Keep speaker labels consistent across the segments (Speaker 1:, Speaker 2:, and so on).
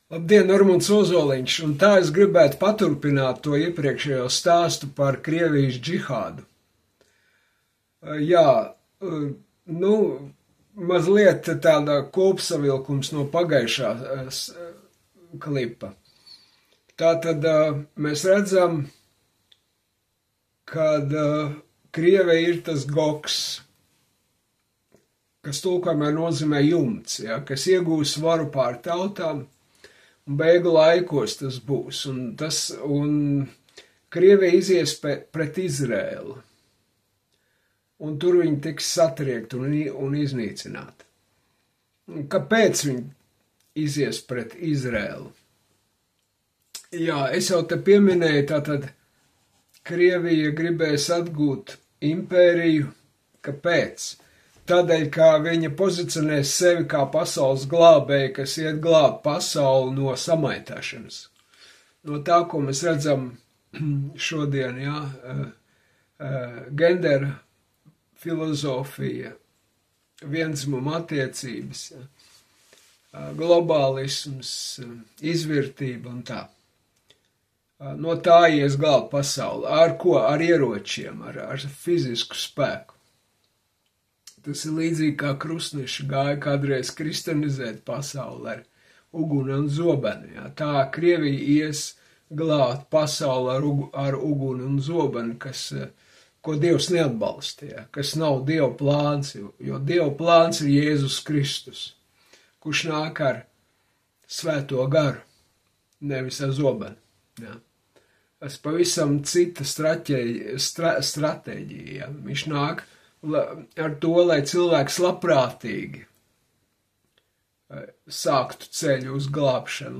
Speaker 1: Labdien, Normons Ozoliņš, un tā es gribētu paturpināt to iepriekšējo stāstu par Krievijas džihādu. Mazliet tāda kopsavilkums no pagājušā klipa. Tātad mēs redzam, kad Krievija ir tas goks, kas tulkojumā nozīmē jumts, ja, kas iegūs varu pār tautām, un beigu laikos tas būs, un Krievija izies pret Izrēlu, un tur viņi tiks satriekti un iznīcināti. Kāpēc viņi izies pret Izrēlu? Jā, es jau te pieminēju, tātad Krievija gribēs atgūt impēriju. Kāpēc? Tādēļ, kā viņa pozicionēs sevi kā pasaules glābēji, kas iet glābt pasauli no samaitāšanas. No tā, ko mēs redzam šodien, gendera filozofija, vienzimuma attiecības, globālisms, izvirtība un tā. No tā ies glābt pasauli. Ar ko? Ar ieročiem, ar fizisku spēku. Tas ir līdzīgi kā krustneši gāja kādreiz kristianizēt pasauli ar uguni un zobeni. Ja? Tā Krievija ies glābt pasauli ar uguni un zobeni, ko Dievs neatbalsta, ja? Kas nav Dieva plāns, jo Dieva plāns ir Jēzus Kristus, kurš nāk ar svēto garu, nevis ar zobeni. Ja? Tas pavisam cita stratēģija. Ja? Viņš nāk ar to, lai cilvēks labprātīgi sāktu ceļu uz glābšanu,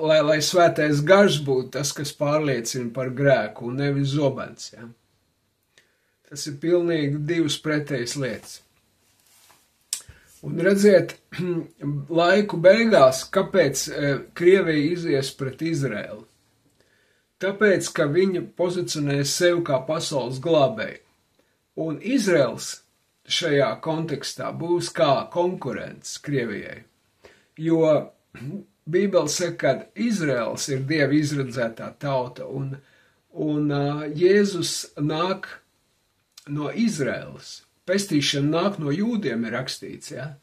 Speaker 1: lai svētais gars būtu tas, kas pārliecina par grēku, un nevis zobens. Ja? Tas ir pilnīgi divas pretējas lietas. Un redziet, laiku beigās, kāpēc Krievija izies pret Izrēlu? Tāpēc, ka viņa pozicionē sevi kā pasaules glābēju. Un Izraels šajā kontekstā būs kā konkurents Krievijai, jo Bībele saka, ka Izraels ir Dieva izredzētā tauta, un Jēzus nāk no Izraels, pestīšana nāk no jūdiem, ir rakstīts, ja?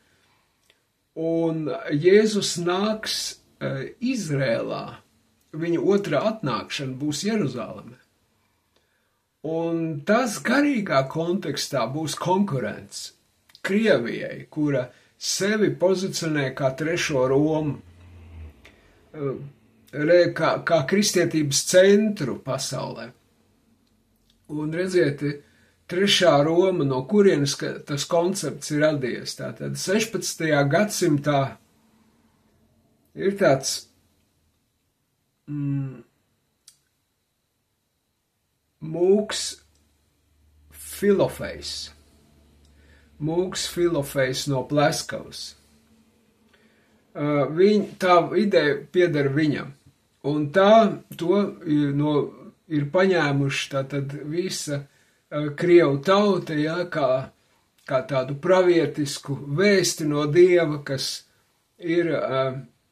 Speaker 1: Un Jēzus nāks Izrēlā, viņa otrā atnākšana būs Jeruzaleme. Un tas garīgā kontekstā būs konkurents Krievijai, kura sevi pozicionē kā trešo Romu, kā kristietības centru pasaulē. Un redziet, trešā Roma, no kurienes tas koncepts ir radies. Tātad 16. gadsimtā ir tāds Mūks Filofejs no Pleskavas. Tā ideja pieder viņam, un to ir paņēmuši tātad visa Krievu tauta, ja, kā tādu pravietisku vēsti no Dieva, kas ir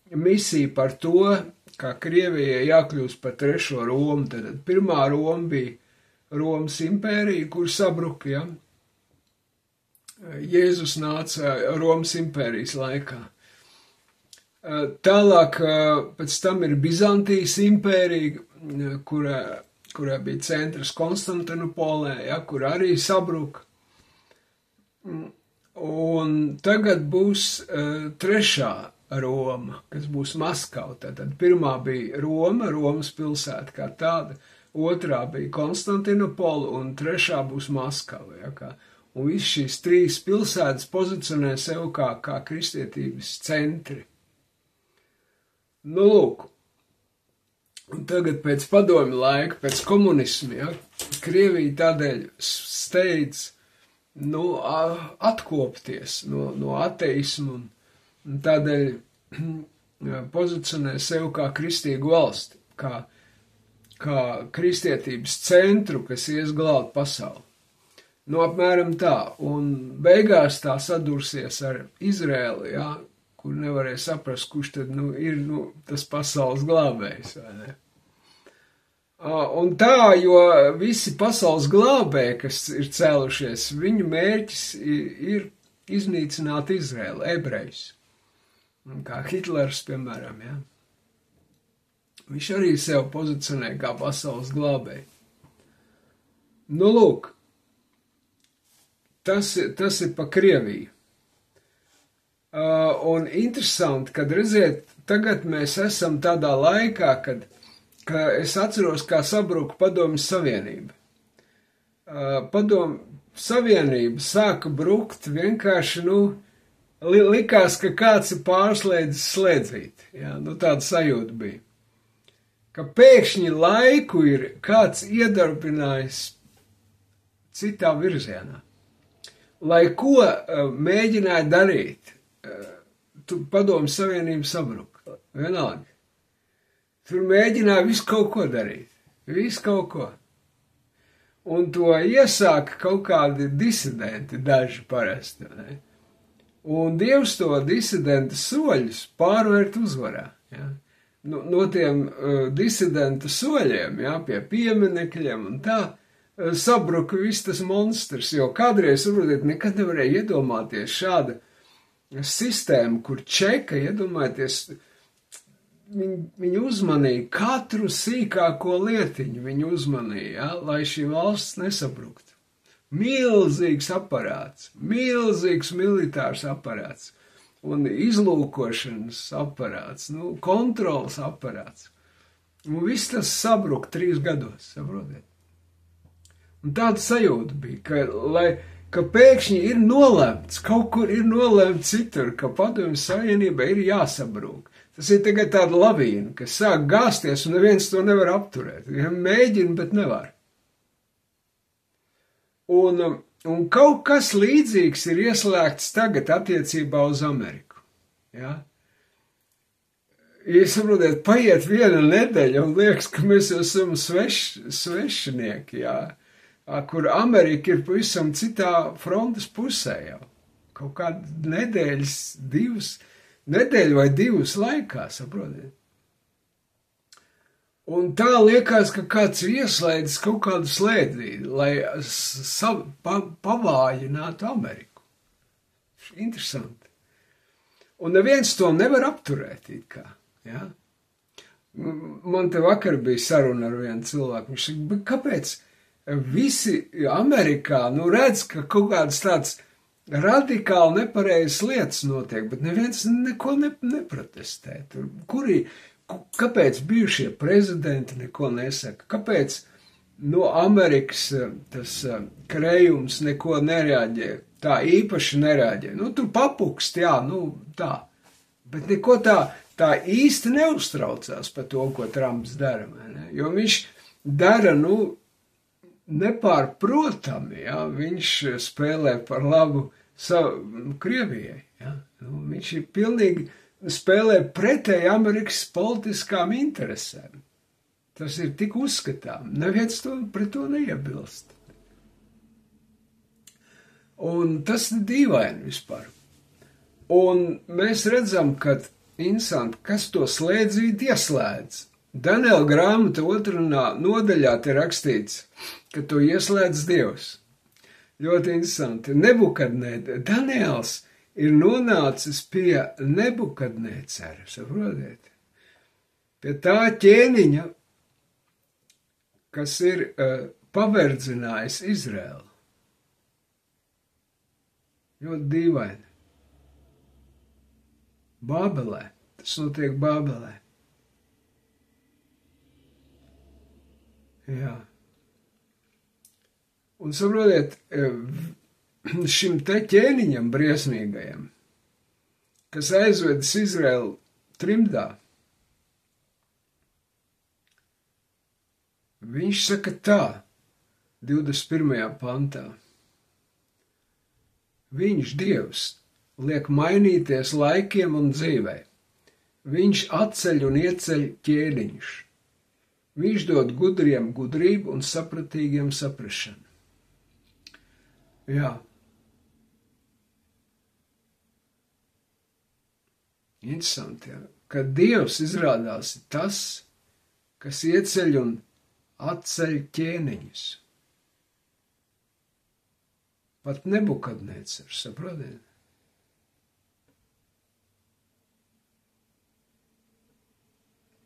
Speaker 1: misija par to, kā Krievijai jākļūst par trešo Romu. Tad pirmā Roma bija Romas impērija, kur sabruka, ja? Jēzus nāca Romas impērijas laikā. Tālāk pēc tam ir Bizantijas impērija, kurā bija centrs Konstantinopolē, ja? Kur arī sabruka. Un tagad būs trešā Roma, kas būs Maskava. Tātad pirmā bija Roma, Romas pilsēta kā tāda, otrā bija Konstantinopola un trešā būs Maskava. Ja, un viss šīs trīs pilsētas pozicionē sev kā kristietības centri. Nu, lūk, un tagad pēc padomju laika, pēc komunisma, ja, Krievija tādēļ steidz atkopties no ateismu un tādēļ pozicionē sev kā kristīgu valsti, kā kristietības centru, kas ies glābt pasauli. Apmēram tā, un beigās tā sadursies ar Izrēlu, ja, kur nevarēja saprast, kurš tad ir tas pasaules glābējs, vai ne? Un tā, jo visi pasaules glābēji, kas ir cēlušies, viņu mērķis ir iznīcināt Izraēlu, ebrejus. Kā Hitlers, piemēram, ja? Viņš arī sev pozicionē kā pasaules glābēji. Nu, lūk, tas ir pa Krieviju. Un interesanti, kad redziet, tagad mēs esam tādā laikā, ka es atceros, kā sabruka Padomju Savienība. Padomju Savienība sāka brukt vienkārši, likās, ka kāds ir pārslēdzis slēdzīt. Ja? Tāda sajūta bija. Ka pēkšņi laiku ir kāds iedarbinājis citā virzienā. Lai ko mēģināja darīt, Padomju Savienība sabruka. Vienalga. Tur mēģināja visu kaut ko darīt. Visu kaut ko. Un to iesāka kaut kādi disidenti, daži parasti. Ne? Un Dievs to disidentu soļus pārvērt uzvarā. Ja? No tiem disidentu soļiem, ja, pie pieminekļiem un tā, sabruka viss tas monstrs, jo kādreiz, saprotiet, nekad nevarēja iedomāties šāda sistēma, kur čeka, iedomājieties, viņi uzmanīja katru sīkāko lietiņu, viņi uzmanīja, ja, lai šī valsts nesabruktu. Milzīgs aparāts, milzīgs militārs aparāts un izlūkošanas aparāts, kontrols aparāts. Un viss tas sabruka 3 gados, saprotiet. Un tāda sajūta bija, ka pēkšņi ir nolemts, kaut kur ir nolemts citur, ka Padomju Savienība ir jāsabrūk. Tas ir tagad tāda lavīna, kas sāk gāzties un neviens to nevar apturēt. Mēģina, bet nevar. Un kaut kas līdzīgs ir ieslēgts tagad attiecībā uz Ameriku. Ja? Ja saprotiet, paiet 1 nedēļa un liekas, ka mēs jau esam svešinieki, jā. Kur Amerika ir pavisam citā frontes pusē jau. Kaut kāda nedēļa vai 2 laikā, saprotiet. Un tā liekas, ka kāds ir ieslēdzis kaut kādu slēdzīti, lai pavājinātu Ameriku. Interesanti. Un neviens to nevar apturēt, it kā. Ja? Man te vakar bija saruna ar vienu cilvēku. Viņš saka, kāpēc visi Amerikā redz, ka kaut kādas tāds radikāli nepareizas lietas notiek, bet neviens neko neprotestē. Kāpēc bijušie prezidenti neko nesaka? Kāpēc no Amerikas tas krējums neko nereaģē? Tā īpaši nereaģē. Tur papukst, jā, tā. Bet neko tā īsti neuztraucās par to, ko Trumps dara. Ne? Jo viņš dara, nepārprotami, ja? Viņš spēlē par labu Krievijai. Ja? Viņš ir pilnīgi spēlē pretēji Amerikas politiskām interesēm. Tas ir tik uzskatām. Neviens pret to neiebilst. Un tas ir dīvaini vispār. Un mēs redzam, ka interesanti, kas to slēdzīt ieslēdz. Daniela grāmata 2. nodaļā te rakstīts, ka to ieslēdz Dievs. Ļoti interesanti. Daniels ir nonācis pie Nebukadnecera, saprotiet? Pie tā ķēniņa, kas ir paverdzinājis Izraēlu. Ļoti dīvaini. Bābelē. Tas notiek Bābelē. Jā. Un saprotiet, šim te ķēniņam briesmīgajam, kas aizvedis Izraēlu trimdā, viņš saka tā, 21. pantā. Viņš, Dievs, liek mainīties laikiem un dzīvē. Viņš atceļ un ieceļ ķēniņus. Viņš dod gudriem gudrību un sapratīgiem saprašanu. Jā. Interesanti, ja? Ka Dievs izrādās tas, kas ieceļ un atceļ ķēniņus. Pat Nebukadnecars, saprotiet?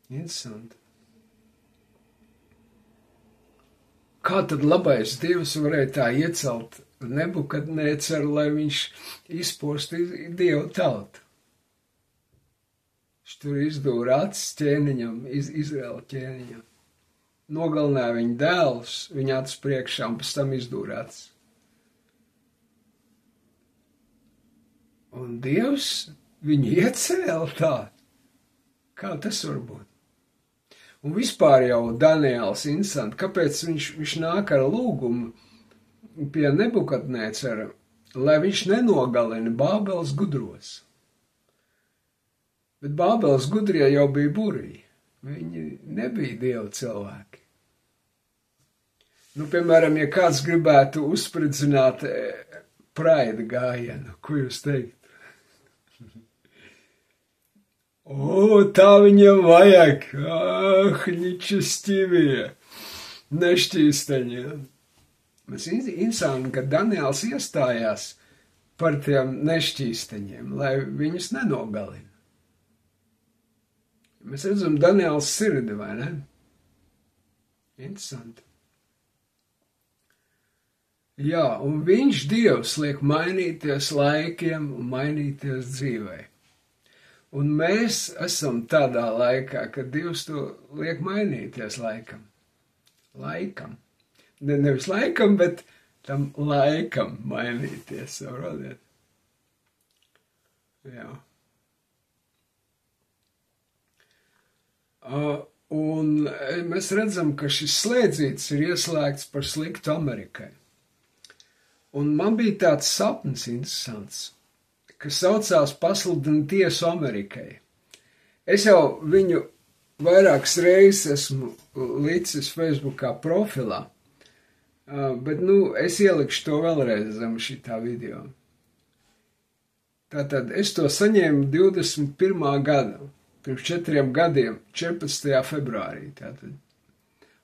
Speaker 1: Interesanti. Kā tad labais Dievs varēja tā iecelt Nebukadnecaru, lai viņš izpostu Dievu tautu? Viņš tur izdūra acis ķēniņam, Izraela ķēniņam. Nogalināja viņa dēlus, viņa acis priekšā un pēc tam izdūra acis. Un Dievs viņu iecēla tā. Kā tas var būt? Un vispār jau Daniels interesanti, kāpēc viņš nāk ar lūgumu pie Nebukadnecara, lai viņš nenogalina Bābeles gudros. Bet Bābeles gudrie jau bija burī. Viņi nebija Dieva cilvēki. Nu, piemēram, ja kāds gribētu uzspridzināt praida gājienu, ko jūs teikt? O, tā viņam vajag, nečestīvie, nešķīsteņi. Mēs interesanti, ka Daniels iestājās par tiem nešķīsteņiem, lai viņus nenogalina. Mēs redzam Daniels sirdi, vai ne? Interesanti. Jā, un viņš Dievs liek mainīties laikiem un mainīties dzīvei. Un mēs esam tādā laikā, kad Dievs to liek mainīties laikam. Laikam. Nevis laikam, bet tam laikam mainīties, saprotiet. Jā. Un mēs redzam, ka šis slēdzītis ir ieslēgts par sliktu Amerikai. Un man bija tāds sapnis interesants, kas saucās Pasludina tiesu Amerikai. Es jau viņu vairākas reizes esmu licis Facebookā profilā, bet, es ielikšu to vēlreiz zem šitā video. Tātad es to saņēmu 21. gada, pirms 4 gadiem, 14. februārī. Tātad.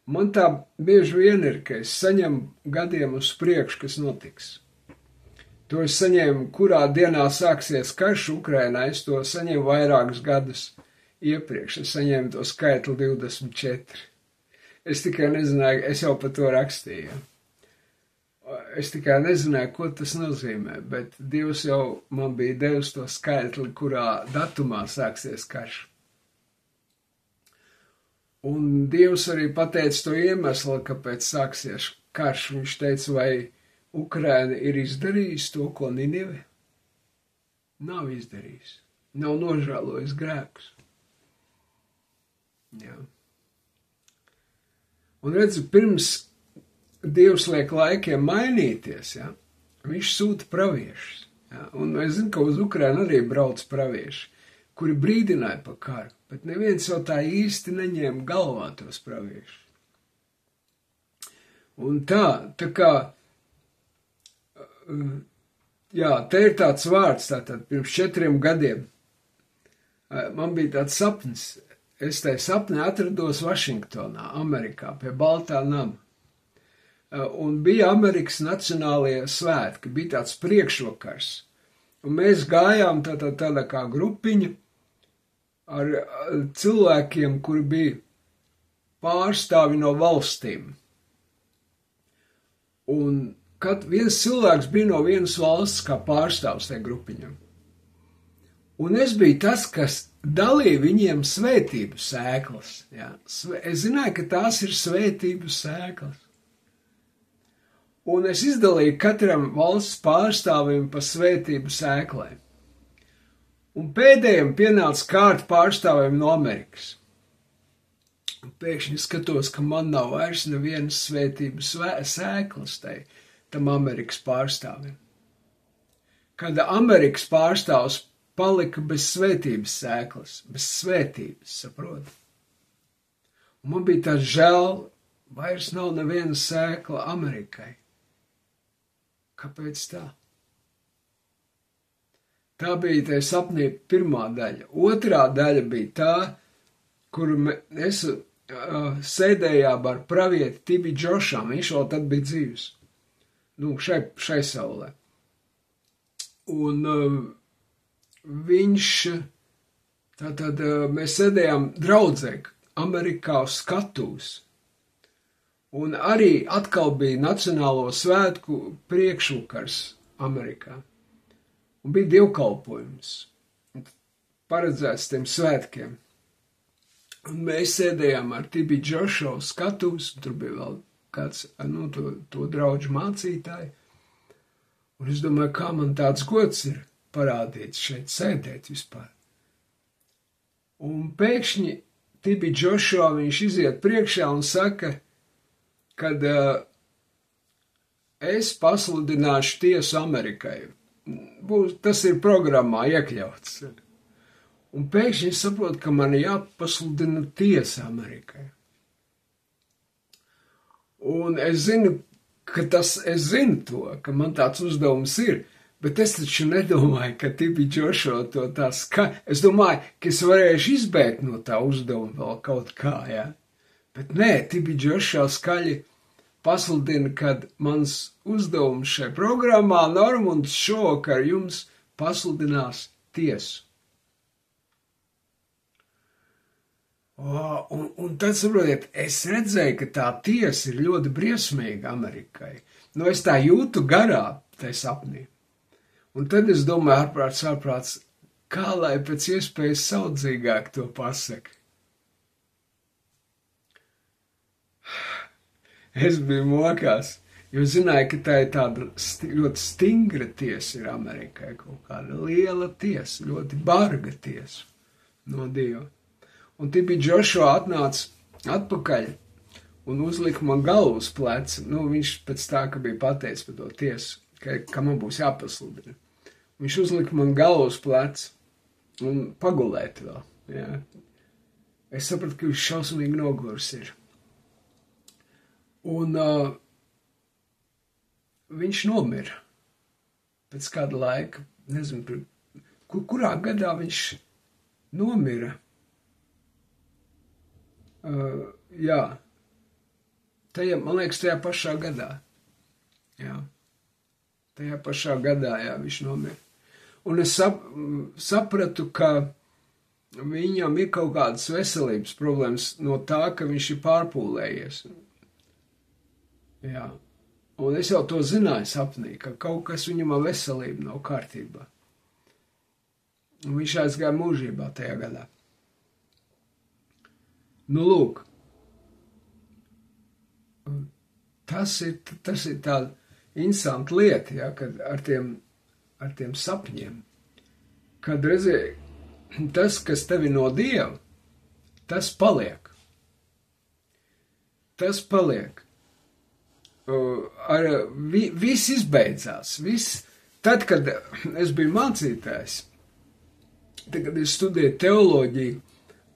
Speaker 1: Man tā bieži vien ir, ka es saņemu gadiem uz priekšu, kas notiks. To es saņēmu, kurā dienā sāksies karš Ukrainā, es to saņēmu vairākus gadus iepriekš. Es saņēmu to skaitli 24. Es tikai nezināju, es jau par to rakstīju. Es tikai nezināju, ko tas nozīmē, bet Dievs jau man bija devis to skaitli, kurā datumā sāksies karš. Un Dievs arī pateica to iemeslu, kāpēc sāksies karš. Viņš teica, vai Ukraina ir izdarījis to, ko Ninive? Nav izdarījis. Nav nožēlojis grēkus. Jā. Un redzi, pirms Dievs liek laikiem mainīties, ja, viņš sūta praviešus. Ja, un es zinu, ka uz Ukrainu arī brauc pravieši, kuri brīdināja par karu, bet neviens jau tā īsti neņēma galvā tos praviešus. Un tā kā, jā, te ir tāds vārds, tātad pirms 4 gadiem man bija tāds sapnis. Es tajā sapnē atrados Vašingtonā, Amerikā, pie Baltā nama. Un bija Amerikas nacionālie svētki, bija tāds priekšvakars. Un mēs gājām tādā kā grupiņa ar cilvēkiem, kuri bija pārstāvi no valstīm. Un viens cilvēks bija no vienas valsts kā pārstāvs tajā grupiņam. Un es biju tas, kas dalīja viņiem svētību sēklas. Jā. Es zināju, ka tās ir svētību sēklas. Un es izdalīju katram valsts pārstāvim pa svētību sēklēm. Un pēdējiem pienāca kārta pārstāvim no Amerikas. Un pēkšņi skatos, ka man nav vairs nevienas svētības sēklas tam Amerikas pārstāvim. Kad Amerikas pārstāvs palika bez svētības sēklas, bez svētības, saprot? Un man bija tā žēl, vairs nav neviena sēkla Amerikai. Kāpēc tā? Tā bija tā sapnī pirmā daļa. Otrā daļa bija tā, kur es sēdējām ar pravieti Tibi Džošām. Viņš vēl tad bija dzīvs. Nu, šai saulē. Un viņš, tātad mēs sēdējām draudzē Amerikā uz skatūs. Un arī atkal bija Nacionālo svētku priekšvakars Amerikā. Un bija dievkalpojums, paredzēts tiem svētkiem. Un mēs sēdējām ar Tibi Džošu skatus, tur bija vēl kāds, to draudžu mācītāji. Un es domāju, kā man tāds gods ir parādīts šeit sēdēt vispār. Un pēkšņi Tibi Džošu viņš iziet priekšā un saka, kad es pasludināšu tiesu Amerikai. Tas ir programmā iekļauts. Un pēkšņi es saprotu, ka man jāpasludina tiesa Amerikai. Un es zinu to, ka man tāds uzdevums ir, bet es taču nedomāju, ka Tibi Džošo to tā Es domāju, ka es varēšu izbēgt no tā uzdevuma vēl kaut kā, jā. Bet nē, Tibi Džošo skaļi pasludina, kad mans uzdevums šai programmā Normunds šovakar jums pasludinās tiesu. Un tad, saprotiet, es redzēju, ka tā tiesa ir ļoti briesmīga Amerikai. Es tā jūtu garā, tai sapnī. Un tad es domāju, ārprāts, kā lai pēc iespējas saudzīgāk to pasaka. Es biju mokās, jo zināju, ka tā ir tāda ļoti stingra tiesa ir Amerikai, kaut kāda liela tiesa, ļoti barga tiesa no Dieva. Un Tibi Džošo atnāca atpakaļ un uzlika man galvu uz pleca. Viņš pēc tā, ka bija pateicis par to tiesu, ka man būs jāpasludina. Viņš uzlika man galvu uz pleca un pagulēt vēl. Jā. Es sapratu, ka viņš šausmīgi nogurs ir. Un viņš nomira pēc kāda laika, nezinu, kurā gadā viņš nomira. Jā, man liekas, tajā pašā gadā. Jā, tajā pašā gadā, jā, viņš nomira. Un es sapratu, ka viņam ir kaut kādas veselības problēmas no tā, ka viņš ir pārpūlējies. Jā, un es jau to zināju sapnī, ka kaut kas viņam ar veselību nav kārtībā. Un viņš aizgāja mūžībā tajā gadā. Lūk, tas ir tāda interesanta lieta, ja, kad ar tiem sapņiem, kad reizē tas, kas tevi no Dieva, tas paliek. Tas paliek. Viss izbeidzās. Tad, kad es biju mācītājs, tad, kad es studēju teoloģiju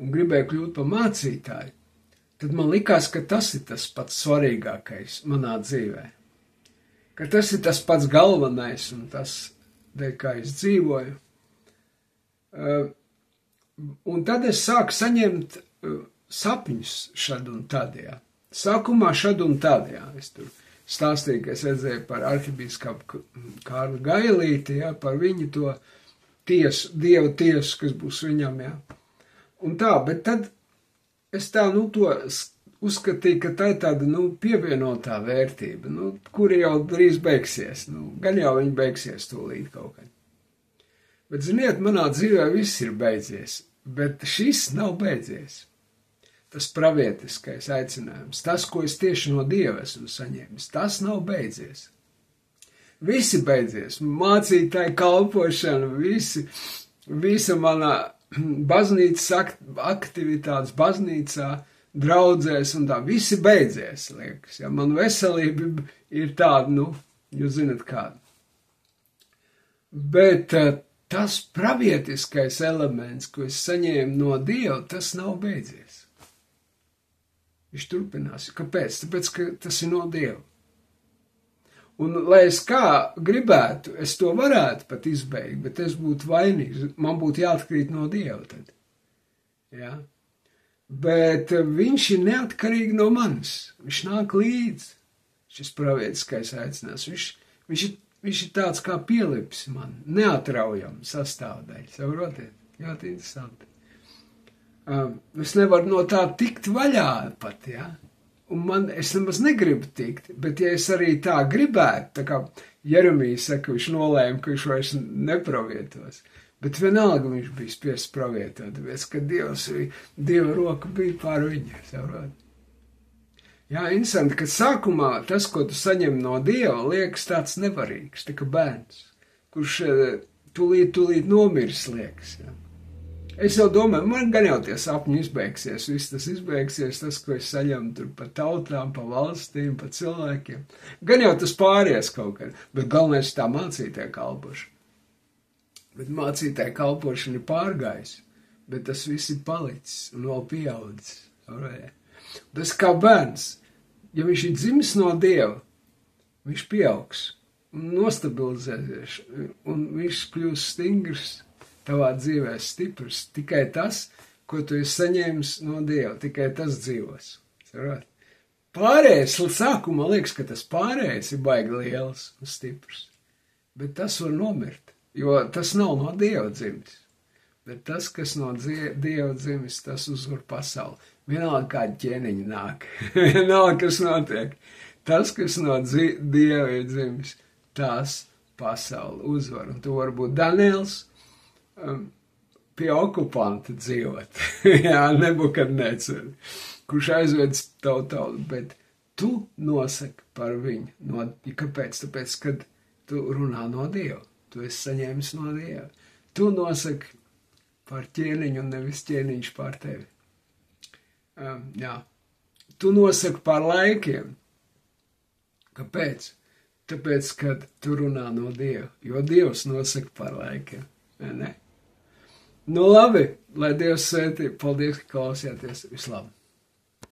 Speaker 1: un gribēju kļūt par mācītāju, tad man likās, ka tas ir tas pats svarīgākais manā dzīvē. Ka tas ir tas pats galvenais un tas, dēļ kā es dzīvoju. Un tad es sāku saņemt sapņus šad un tad, jā. Sākumā šad un tad, jā. Es tur stāstīju, ka es redzēju par arhibīskapu Kārli Gailīti, jā, par viņu to tiesu, Dieva tiesu, kas būs viņam, jā. Un tā, bet tad es tā, to uzskatīju, ka tā ir tāda, pievienotā vērtība, kura jau drīz beigsies, gan jau viņa beigsies tūlīt kaut kad. Bet, ziniet, manā dzīvē viss ir beidzies, bet šis nav beidzies. Tas pravietiskais aicinājums, tas, ko es tieši no Dieva esmu saņēmis, tas nav beidzies. Visi beidzies, mācītāji kalpošana, visa manā baznīcas aktivitātes, baznīcā, draudzēs un tā, visi beidzies, liekas. Ja, man veselība ir tāda, jūs zinat kāda. Bet tas pravietiskais elements, ko es saņēmu no Dieva, tas nav beidzies. Viņš turpinās. Kāpēc? Tāpēc, ka tas ir no Dieva. Un, lai es kā gribētu, es to varētu pat izbeigt, bet es būtu vainīgs. Man būtu jāatkrīt no Dieva tad. Ja? Bet viņš ir neatkarīgi no manis. Viņš nāk līdzi. Šis pravietiskais aicinājums. Viņš ir tāds kā pielips man. Neatraujam sastāvdaļa. Saprotiet? Ļoti interesanti. Es nevaru no tā tikt vaļā pat, ja? Un es nemaz negribu tikt, bet ja es arī tā gribētu, tā kā Jeremijs saka, viņš nolēma, ka viņš vairs nepravietos, bet vienalga viņš bija spiests pravietot, tāpēc, ka Dieva roka bija pār viņu, saprot. Jā, interesanti, ka sākumā tas, ko tu saņem no Dieva, liekas tāds nevarīgs, tā kā bērns, kurš tūlīt nomirs, liekas, jā. Es jau domāju, man gan jau tie sapņi izbeigsies, viss tas izbeigsies, tas, ko es saņemu tur pa tautām, pa valstīm, pa cilvēkiem. Gan jau tas pāries kaut kad, bet galvenais tā mācītāja kalpošana. Bet mācītāja kalpošana ir pārgājis, bet tas viss ir palicis un vēl pieaudzis. Tas kā bērns, ja viņš ir dzimis no Dieva, viņš pieaugs un nostabilizēsies, un viņš kļūs stingrs. Tavā dzīvē stiprs, tikai tas, ko tu esi saņēmis no Dieva, tikai tas dzīvos. Pārējais, sākumā liekas, ka tas pārējais ir baigi liels un stiprs, bet tas var nomirt, jo tas nav no Dieva dzimis. Bet tas, kas no Dieva dzimis, tas uzvar pasauli. Vienalga kādi ķēniņi nāk, vienalga, kas notiek. Tas, kas no Dieva ir dzimis, tās pasauli uzvar. Un tu vari būt Daniels, pie okupanta dzīvot, jā, Nebukadnecari, kurš aizvedis tautu, bet tu nosaki par viņu. Kāpēc? Tāpēc, kad tu runā no Dieva, tu esi saņēmis no Dieva. Tu nosaki par ķēniņu un nevis ķēniņš par tevi. Jā. Tu nosaki par laikiem. Kāpēc? Tāpēc, kad tu runā no Dieva, jo Dievs nosaka par laikiem, ne? Nu labi, lai Dievs svētī, paldies, ka klausījāties, vislabāk.